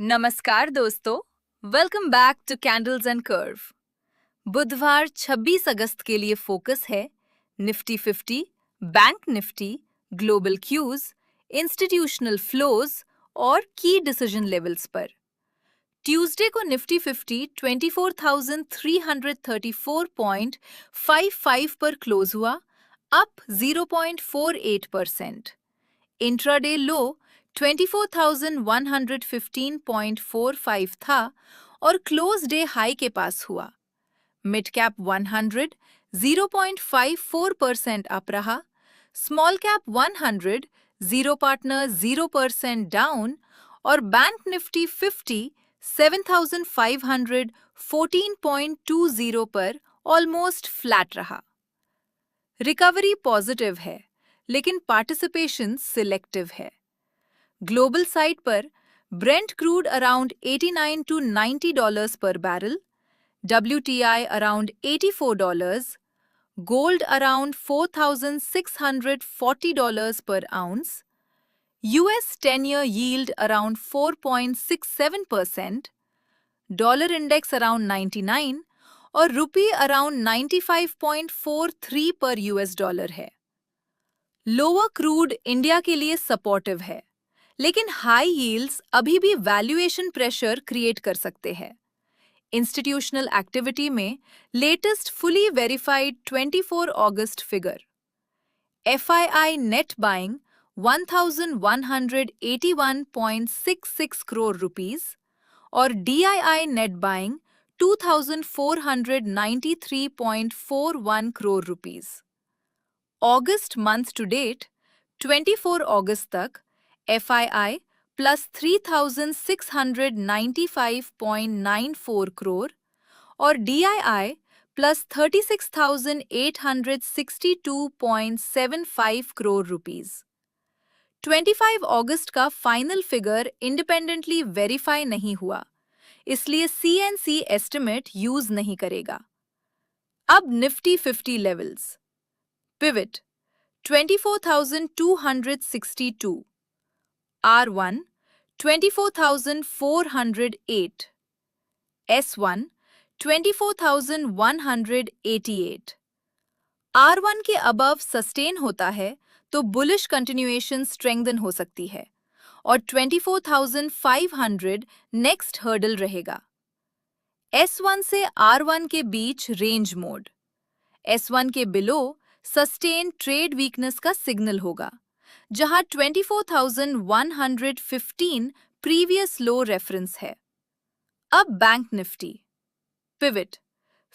नमस्कार दोस्तों, welcome back to candles and curve. बुधवार 26 अगस्त के लिए फोकस है Nifty 50, bank Nifty, global cues, institutional flows और की डिसीजन लेवल्स पर। ट्यूसडे को निफ्टी 50 24,334.55 पर क्लोज हुआ, अप 0.48%। इंट्राडे लो 24,115.45 था और क्लोज डे हाई के पास हुआ। मिड कैप 100 0.54% अप रहा, small cap 100 zero partner 0% down और बैंक निफ्टी 50 7,514.20 पर ऑलमोस्ट फ्लैट रहा। रिकवरी पॉजिटिव है, लेकिन पार्टिसिपेशन सिलेक्टिव है। ग्लोबल साइड पर Brent crude around 89 to 90 dollars पर barrel, WTI around 84 dollars, gold around 4,640 dollars पर ounce, US 10-year yield around 4.67%, dollar index around 99 और रुपी अराउंड 95.43 पर यूएस डॉलर है। लोअर क्रूड इंडिया के लिए सपोर्टिव है, लेकिन हाई यील्ड्स अभी भी वैल्यूएशन प्रेशर क्रिएट कर सकते हैं। इंस्टीट्यूशनल एक्टिविटी में लेटेस्ट फुली वेरीफाइड 24 अगस्त figure, FII net buying 1,181.66 crore rupees और DII net buying 2,493.41 crore rupees. अगस्त मंथ टू डेट 24 अगस्त तक एफआईआई प्लस 3,695.94 करोड़ और डीआईआई प्लस 36,862.75 करोड़ रुपीस। 25 अगस्त का फाइनल फिगर इंडिपेंडेंटली वेरीफाई नहीं हुआ, इसलिए सीएनसी एस्टिमेट यूज नहीं करेगा। अब Nifty 50 levels. Pivot 24,262, R1 24,408, S1 24,188। R1 के अबव सस्टेन होता है तो बुलिश कंटिन्यूएशन स्ट्रेंथन हो सकती है और 24,500 नेक्स्ट हर्डल रहेगा। S1 से R1 के बीच रेंज मोड, S1 के बिलो सस्टेन ट्रेड वीकनेस का सिग्नल होगा, जहां 24,115 प्रीवियस लो रेफरेंस है। अब bank Nifty. Pivot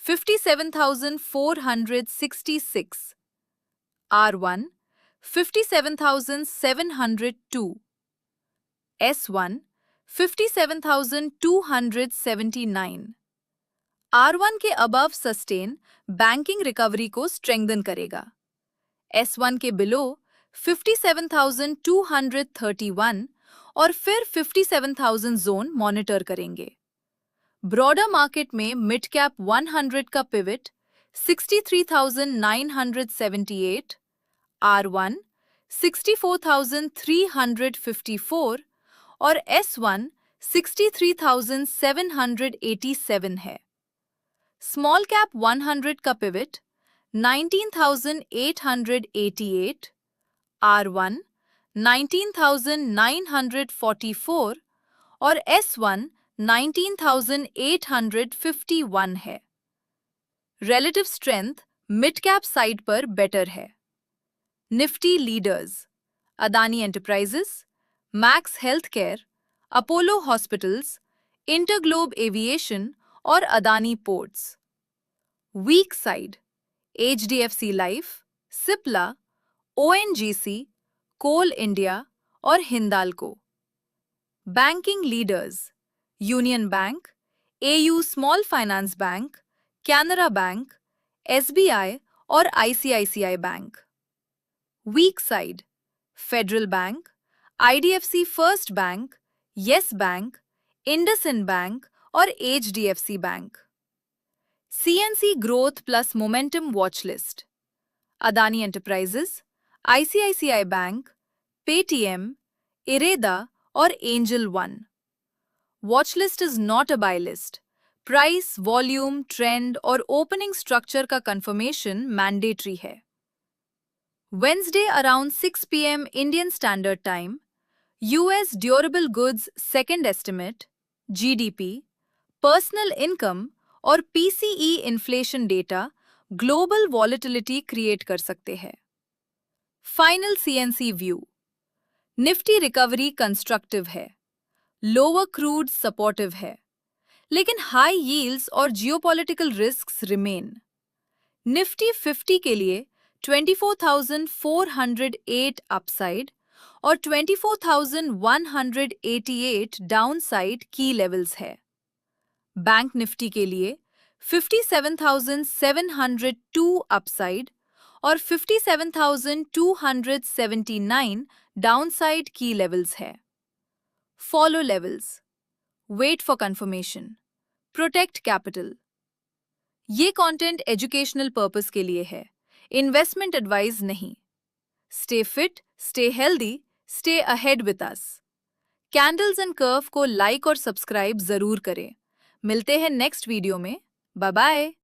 57,466, R1 57,702, S1 57,279। R1 के अबव सस्टेन बैंकिंग रिकवरी को स्ट्रेंथन करेगा। S1 के बिलो 57,231 और फिर 57,000 जोन मॉनिटर करेंगे। ब्रॉडर मार्केट में मिड कैप 100 का पिवट 63,978, R1 64,354 और S1 63,787 है। स्मॉल कैप 100 का पिवट 19,888, R1 19,944 और S1 19,851 है। Relative strength mid cap side पर बेटर है। Nifty leaders, Adani Enterprises, Max Health Care, Apollo Hospitals, InterGlobe Aviation और Adani Ports. Weak side HDFC Life, Cipla, ONGC, Coal India और Hindalco. Banking leaders, Union Bank, AU Small Finance Bank, Canara Bank, SBI और ICICI Bank. Weak side Federal Bank, IDFC First Bank, Yes Bank, IndusInd Bank और HDFC Bank. CNC growth plus momentum watch list, Adani Enterprises, ICICI Bank, Paytm, IREDA और Angel One. Watch list is not a buy list. Price, volume, trend और opening structure का confirmation mandatory है। Wednesday around 6 p.m. Indian standard time, US durable goods second estimate, GDP, personal income और PCE inflation data global volatility create कर सकते हैं। Final CNC view. Nifty recovery constructive है, lower crude supportive है, लेकिन high yields और geopolitical risks remain. Nifty 50 के लिए 24,408 अपसाइड और 24,188 डाउनसाइड की लेवल्स है। बैंक निफ्टी के लिए 57,702 अपसाइड और 57,279 डाउनसाइड की लेवल्स है। Follow levels, wait for confirmation, protect capital. ये कंटेंट एजुकेशनल पर्पस के लिए है, इन्वेस्टमेंट एडवाइस नहीं। Stay fit, stay healthy, stay ahead with us. Candles and curve को लाइक और सब्सक्राइब जरूर करें। मिलते हैं नेक्स्ट वीडियो में। Bye bye.